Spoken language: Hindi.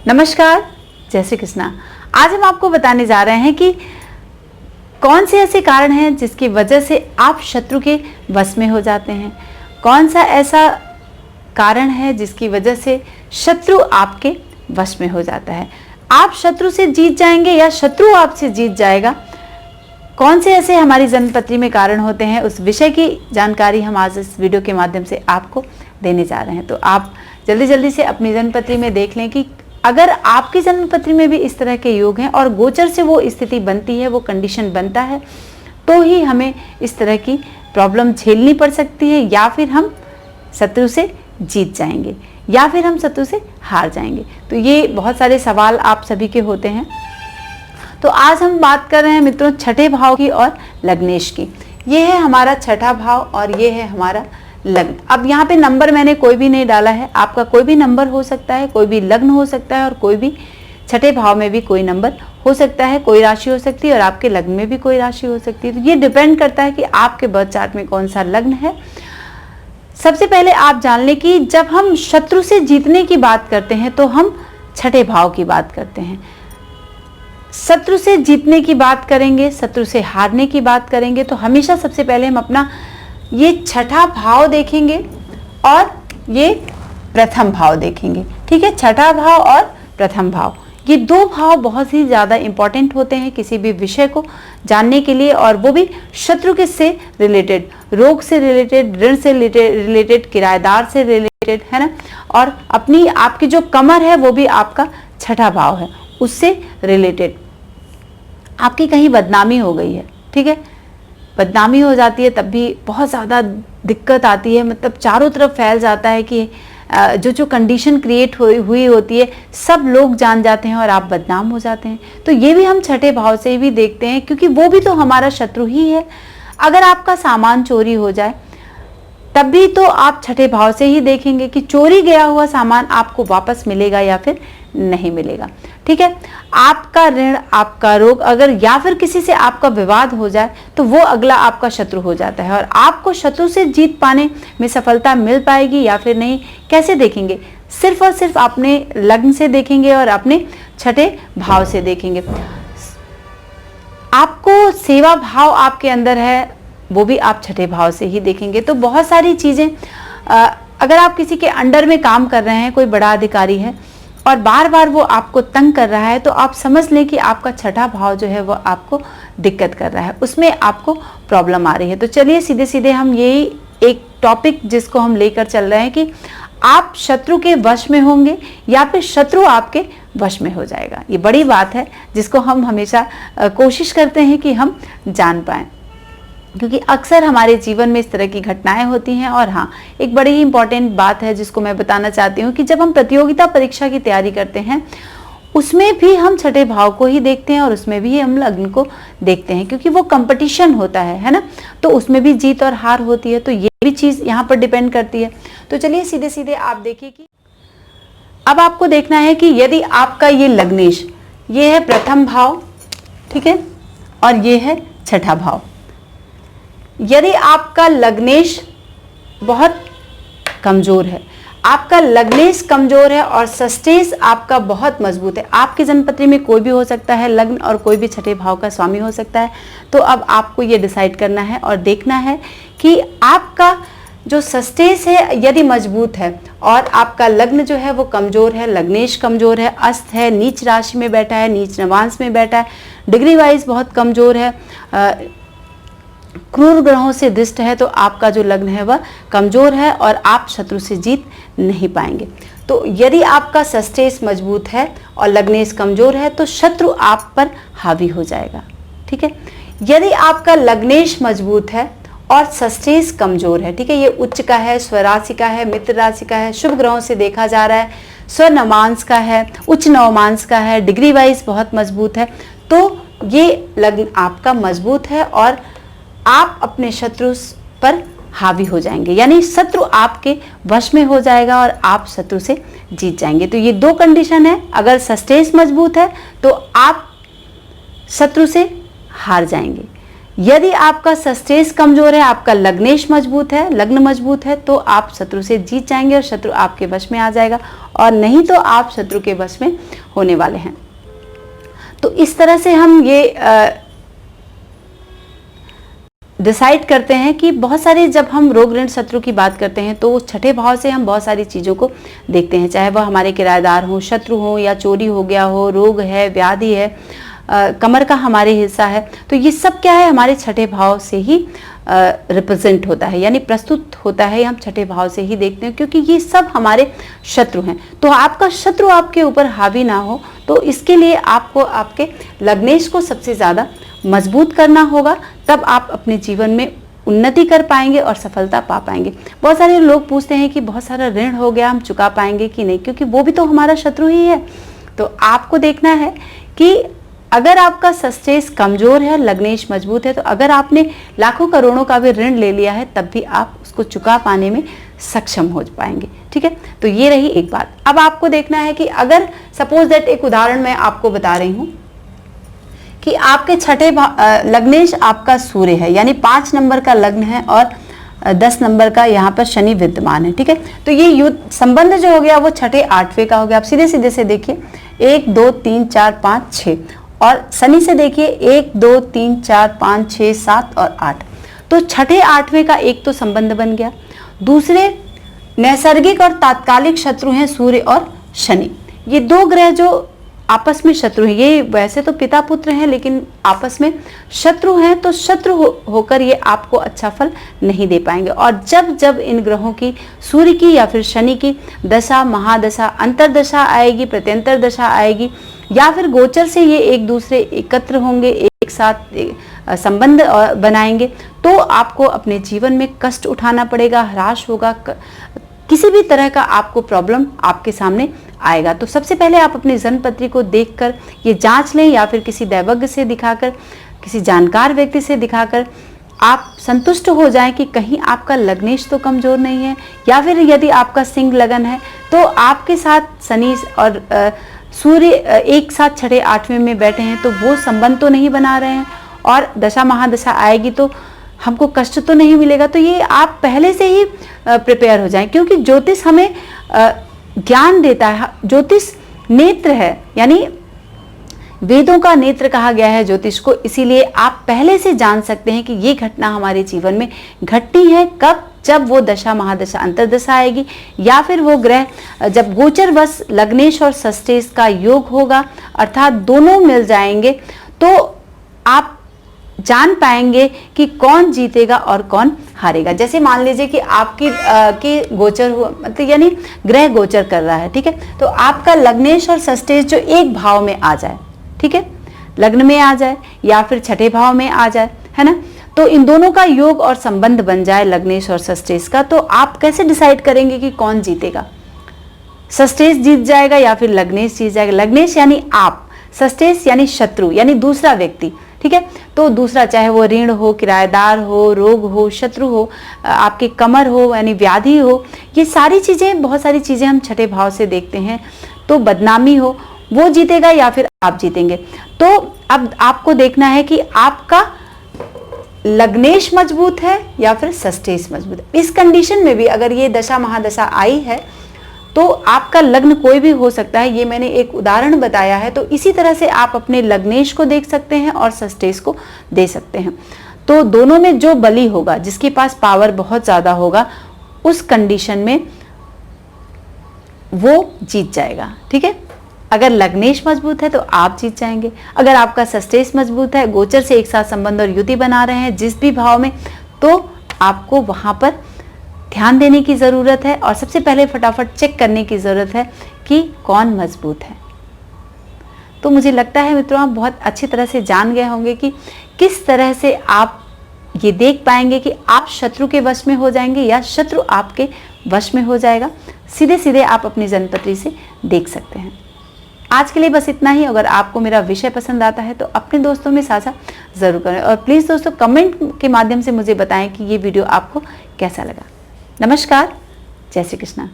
नमस्कार, जय श्री कृष्णा। आज हम आपको बताने जा रहे हैं कि कौन से ऐसे कारण हैं जिसकी वजह से आप शत्रु के वश में हो जाते हैं। कौन सा ऐसा कारण है जिसकी वजह से शत्रु आपके वश में हो जाता है। आप शत्रु से जीत जाएंगे या शत्रु आपसे जीत जाएगा। कौन से ऐसे हमारी जन्मपत्री में कारण होते हैं, उस विषय की जानकारी हम आज इस वीडियो के माध्यम से आपको देने जा रहे हैं। तो आप जल्दी से अपनी जन्मपत्री में देख लें कि अगर आपकी जन्मपत्री में भी इस तरह के योग हैं और गोचर से वो स्थिति बनती है, वो कंडीशन बनता है, तो ही हमें इस तरह की प्रॉब्लम झेलनी पड़ सकती है, या फिर हम शत्रु से जीत जाएंगे या फिर हम शत्रु से हार जाएंगे। तो ये बहुत सारे सवाल आप सभी के होते हैं। तो आज हम बात कर रहे हैं मित्रों छठे भाव की और लग्नेश की। ये है हमारा छठा भाव और ये है हमारा लग्न। अब यहाँ पे नंबर मैंने कोई भी नहीं डाला है, आपका कोई भी नंबर हो सकता है, कोई भी लग्न हो सकता है और कोई भी छठे भाव में भी कोई नंबर हो सकता है, कोई राशि हो सकती है और आपके लग्न में भी कोई राशि हो सकती है। तो ये डिपेंड करता है कि आपके बर्थ चार्ट में कौन सा लग्न है। सबसे पहले आप जान लें कि जब हम शत्रु से जीतने की बात करते हैं तो हम छठे भाव की बात करते हैं। शत्रु से जीतने की बात करेंगे, शत्रु से हारने की बात करेंगे, तो हमेशा सबसे पहले हम अपना ये छठा भाव देखेंगे और ये प्रथम भाव देखेंगे। ठीक है, छठा भाव और प्रथम भाव, ये दो भाव बहुत ही ज़्यादा इंपॉर्टेंट होते हैं किसी भी विषय को जानने के लिए, और वो भी शत्रु के से रिलेटेड, रोग से रिलेटेड, ऋण से रिलेटेड, किराएदार से रिलेटेड, है ना। और अपनी आपकी जो कमर है वो भी आपका छठा भाव है, उससे रिलेटेड। आपकी कहीं बदनामी हो गई है, ठीक है, बदनामी हो जाती है तब भी बहुत ज़्यादा दिक्कत आती है, मतलब चारों तरफ फैल जाता है कि जो कंडीशन क्रिएट हुई होती है सब लोग जान जाते हैं और आप बदनाम हो जाते हैं। तो ये भी हम छठे भाव से भी देखते हैं, क्योंकि वो भी तो हमारा शत्रु ही है। अगर आपका सामान चोरी हो जाए तब भी तो आप छठे भाव से ही देखेंगे कि चोरी गया हुआ सामान आपको वापस मिलेगा या फिर नहीं मिलेगा। ठीक है, आपका ऋण, आपका रोग, अगर या फिर किसी से आपका विवाद हो जाए तो वो अगला आपका शत्रु हो जाता है, और आपको शत्रु से जीत पाने में सफलता मिल पाएगी या फिर नहीं, कैसे देखेंगे? सिर्फ और सिर्फ अपने लग्न से देखेंगे और अपने छठे भाव से देखेंगे। आपको सेवा भाव आपके अंदर है, वो भी आप छठे भाव से ही देखेंगे। तो बहुत सारी चीजें, अगर आप किसी के अंडर में काम कर रहे हैं, कोई बड़ा अधिकारी है और बार बार वो आपको तंग कर रहा है, तो आप समझ लें कि आपका छठा भाव जो है वो आपको दिक्कत कर रहा है, उसमें आपको प्रॉब्लम आ रही है। तो चलिए सीधे सीधे हम यही एक टॉपिक जिसको हम लेकर चल रहे हैं कि आप शत्रु के वश में होंगे या फिर शत्रु आपके वश में हो जाएगा। ये बड़ी बात है जिसको हम हमेशा कोशिश करते हैं कि हम जान पाएं, क्योंकि अक्सर हमारे जीवन में इस तरह की घटनाएं होती हैं। और हाँ, एक बड़ी ही इंपॉर्टेंट बात है जिसको मैं बताना चाहती हूँ कि जब हम प्रतियोगिता परीक्षा की तैयारी करते हैं उसमें भी हम छठे भाव को ही देखते हैं और उसमें भी हम लग्न को देखते हैं, क्योंकि वो कंपटीशन होता है ना, तो उसमें भी जीत और हार होती है। तो ये भी चीज़ यहाँ पर डिपेंड करती है। तो चलिए सीधे सीधे आप देखिए कि अब आपको देखना है कि यदि आपका ये लग्नेश, ये है प्रथम भाव, ठीक है, और ये है छठा भाव। यदि आपका लग्नेश बहुत कमजोर है, आपका लग्नेश कमजोर है और षष्ठेश आपका बहुत मजबूत है, आपकी जन्मपत्री में कोई भी हो सकता है लग्न और कोई भी छठे भाव का स्वामी हो सकता है। तो अब आपको ये डिसाइड करना है और देखना है कि आपका जो षष्ठेश है यदि मजबूत है और आपका लग्न जो है वो कमजोर है, लग्नेश कमजोर है, अस्त है, नीच राशि में बैठा है, नीच नवांश में बैठा है, डिग्री वाइज बहुत कमजोर है, क्रूर ग्रहों से दृष्ट है, तो आपका जो लग्न है वह कमजोर है और आप शत्रु से जीत नहीं पाएंगे। तो यदि आपका षष्ठेश मजबूत है और लग्नेश कमजोर है तो शत्रु आप पर हावी हो जाएगा। ठीक है, यदि आपका लग्नेश मजबूत है और षष्ठेश कमजोर है, ठीक है, ये उच्च का है, स्वराशि का है, मित्र राशि का है, शुभ ग्रहों से देखा जा रहा है, स्वनवांश का है, उच्च नवमांश का है, डिग्री वाइज बहुत मजबूत है, तो ये लग्न आपका मजबूत है और आप अपने शत्रु पर हावी हो जाएंगे, यानी शत्रु आपके वश में हो जाएगा और आप शत्रु से जीत जाएंगे। तो ये दो कंडीशन है। अगर षष्ठेश मजबूत है तो आप शत्रु से हार जाएंगे, यदि आपका सस्टेज कमजोर है, आपका लग्नेश मजबूत है, लग्न मजबूत है, तो आप शत्रु से जीत जाएंगे और शत्रु आपके वश में आ जाएगा, और नहीं तो आप शत्रु के वश में होने वाले हैं। तो इस तरह से हम ये डिसाइड करते हैं कि बहुत सारे, जब हम रोग ऋण शत्रु की बात करते हैं तो छठे भाव से हम बहुत सारी चीज़ों को देखते हैं, चाहे वह हमारे किराएदार हो, शत्रु हो, या चोरी हो गया हो, रोग है, व्याधि है, कमर का हमारे हिस्सा है, तो ये सब क्या है, हमारे छठे भाव से ही रिप्रेजेंट होता है, यानी प्रस्तुत होता है, हम छठे भाव से ही देखते हैं, क्योंकि ये सब हमारे शत्रु हैं। तो आपका शत्रु आपके ऊपर हावी ना हो, तो इसके लिए आपको आपके लग्नेश को सबसे ज़्यादा मजबूत करना होगा, तब आप अपने जीवन में उन्नति कर पाएंगे और सफलता पा पाएंगे। बहुत सारे लोग पूछते हैं कि बहुत सारा ऋण हो गया, हम चुका पाएंगे कि नहीं, क्योंकि वो भी तो हमारा शत्रु ही है। तो आपको देखना है कि अगर आपका सस्टेज कमजोर है, लग्नेश मजबूत है, तो अगर आपने लाखों करोड़ों का भी ऋण ले लिया है, तब भी आप उसको चुका पाने में सक्षम हो पाएंगे। ठीक है, तो ये रही एक बात। अब आपको देखना है कि अगर सपोज दैट, एक उदाहरण मैं आपको बता रही हूं कि आपके छठे लग्नेश आपका सूर्य है, यानी 5 नंबर का लग्न है और 10 नंबर का यहाँ पर शनि विद्यमान है। ठीक है, तो ये युद्ध संबंध जो हो गया वो छठे 8वें का हो गया। आप सीधे सीधे से देखिए, 1 2 3 4 5 6, और शनि से देखिए 1 2 3 4 5 6 7 और 8। तो छठे 8वें का एक तो संबंध बन गया। दूसरे नैसर्गिक और तात्कालिक शत्रु हैं सूर्य और शनि। ये दो ग्रह जो आपस में शत्रु हैं, ये वैसे तो पिता पुत्र हैं लेकिन आपस में शत्रु हैं, तो शत्रु होकर ये आपको अच्छा फल नहीं दे पाएंगे। और जब जब इन ग्रहों की, सूर्य की या फिर शनि की दशा, महादशा, अंतरदशा आएगी, प्रत्यंतर दशा आएगी, या फिर गोचर से ये एक दूसरे एकत्र होंगे, एक साथ संबंध बनाएंगे, तो आपको अपने जीवन में कष्ट उठाना पड़ेगा, ह्रास होगा, किसी भी तरह का आपको प्रॉब्लम आपके सामने आएगा। तो सबसे पहले आप अपनी जन्मपत्री को देखकर ये जांच लें, या फिर किसी दैवज्ञ से दिखाकर, किसी जानकार व्यक्ति से दिखाकर आप संतुष्ट हो जाएं कि कहीं आपका लग्नेश तो कमजोर नहीं है, या फिर यदि आपका सिंह लगन है तो आपके साथ शनि और सूर्य एक साथ छठे 8वें में बैठे हैं, तो वो संबंध तो नहीं बना रहे हैं, और दशा महादशा आएगी तो हमको कष्ट तो नहीं मिलेगा। तो ये आप पहले से ही प्रिपेयर हो जाएं, क्योंकि ज्योतिष हमें ज्ञान देता है। ज्योतिष नेत्र है, यानी वेदों का नेत्र कहा गया है ज्योतिष को, इसीलिए आप पहले से जान सकते हैं कि ये घटना हमारे जीवन में घटनी है। कब? जब वो दशा महादशा अंतरदशा आएगी, या फिर वो ग्रह जब गोचर बस लग्नेश और सस्टेज का योग होगा, अर्थात दोनों मिल जाएंगे, तो आप जान पाएंगे कि कौन जीतेगा और कौन हारेगा। जैसे मान लीजिए कि आपकी के गोचर हो, मतलब यानी ग्रह गोचर कर रहा है, ठीक है, तो आपका लग्नेश और सस्टेज जो एक भाव में आ जाए, ठीक है, लग्न में आ जाए या फिर छठे भाव में आ जाए, है ना, तो इन दोनों का योग और संबंध बन जाए लग्नेश और सस्टेज का, तो आप कैसे डिसाइड करेंगे कि कौन जीतेगा? सस्टेज जीत जाएगा या फिर लग्नेश जीत जाएगा? लग्नेश यानी आप, सस्टेज यानी शत्रु, यानी दूसरा व्यक्ति, ठीक है। तो दूसरा, चाहे वो ऋण हो, किराएदार हो, रोग हो, शत्रु हो, आपके कमर हो यानी व्याधि हो, ये सारी चीजें, बहुत सारी चीजें हम छठे भाव से देखते हैं। तो बदनामी हो, वो जीतेगा या फिर आप जीतेंगे। तो अब आपको देखना है कि आपका लग्नेश मजबूत है या फिर सस्टेज मजबूत है। इस कंडीशन में भी अगर ये दशा महादशा आई है तो आपका लग्न कोई भी हो सकता है, ये मैंने एक उदाहरण बताया है। तो इसी तरह से आप अपने लग्नेश को देख सकते हैं और सस्टेज को दे सकते हैं। तो दोनों में जो बली होगा, जिसके पास पावर बहुत ज्यादा होगा, उस कंडीशन में वो जीत जाएगा, ठीक है। अगर लग्नेश मजबूत है तो आप जीत जाएंगे। अगर आपका सस्टेज मजबूत है, गोचर से एक साथ संबंध और युति बना रहे हैं जिस भी भाव में, तो आपको वहां पर ध्यान देने की जरूरत है और सबसे पहले फटाफट चेक करने की जरूरत है कि कौन मजबूत है। तो मुझे लगता है मित्रों, आप बहुत अच्छी तरह से जान गए होंगे कि किस तरह से आप ये देख पाएंगे कि आप शत्रु के वश में हो जाएंगे या शत्रु आपके वश में हो जाएगा। सीधे सीधे आप अपनी जन्मपत्री से देख सकते हैं। आज के लिए बस इतना ही। अगर आपको मेरा विषय पसंद आता है तो अपने दोस्तों में साझा जरूर करें, और प्लीज दोस्तों कमेंट के माध्यम से मुझे बताएं कि ये वीडियो आपको कैसा लगा। नमस्कार, जय श्री कृष्णा।